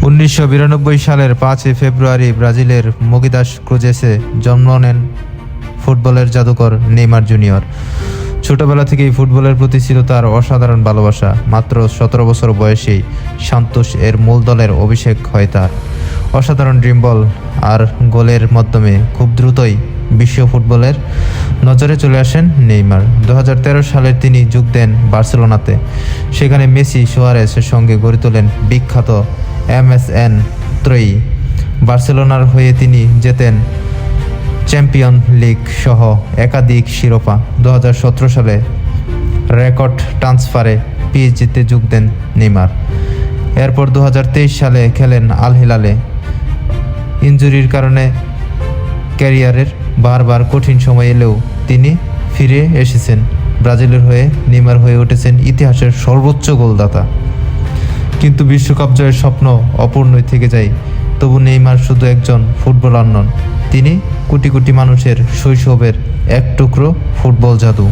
1992 সালের 5 ফেব্রুয়ারি ব্রাজিলের মোগিদাস ক্রুজেসে জন্ম নেন ফুটবলের জাদুকর নেইমার জুনিয়র। ছোটবেলা থেকেই ফুটবলের প্রতি ছিল তার অসাধারণ ভালোবাসা। মাত্র 17 বছর বয়সেই সান্তোস এর মূল দলের অভিষেক হয় তার। অসাধারণ ড্রিম বল আর গোলের মাধ্যমে খুব দ্রুতই বিশ্ব ফুটবলের নজরে চলে আসেন নেইমার। 2013 সালে তিনি যোগ দেন বার্সেলোনাতে। সেখানে মেসি, সুয়ারেজের সঙ্গে গড়ে তোলেন বিখ্যাত MSN ত্রয়ী। বার্সেলোনার হয়ে তিনি জেতেন চ্যাম্পিয়ন লিগ সহ একাধিক শিরোপা। 2017 সালে রেকর্ড ট্রান্সফারে পিএসজিতে যোগ দেন নেইমার। এরপর 2023 সালে খেলেন আল হিলালে। ইনজুরির কারণে ক্যারিয়ারের বারবার কঠিন সময় এলেও তিনি ফিরে এসেছেন। ব্রাজিলের হয়ে নেইমার হয়ে উঠেছেন ইতিহাসের সর্বোচ্চ গোলদাতা। কিন্তু বিশ্বকাপ জয়ের স্বপ্ন অপূর্ণই থেকে যায়। তবু নেইমার শুধু একজন ফুটবলার নন, তিনি কোটি কোটি মানুষের শৈশবের এক টুকরো ফুটবল জাদু।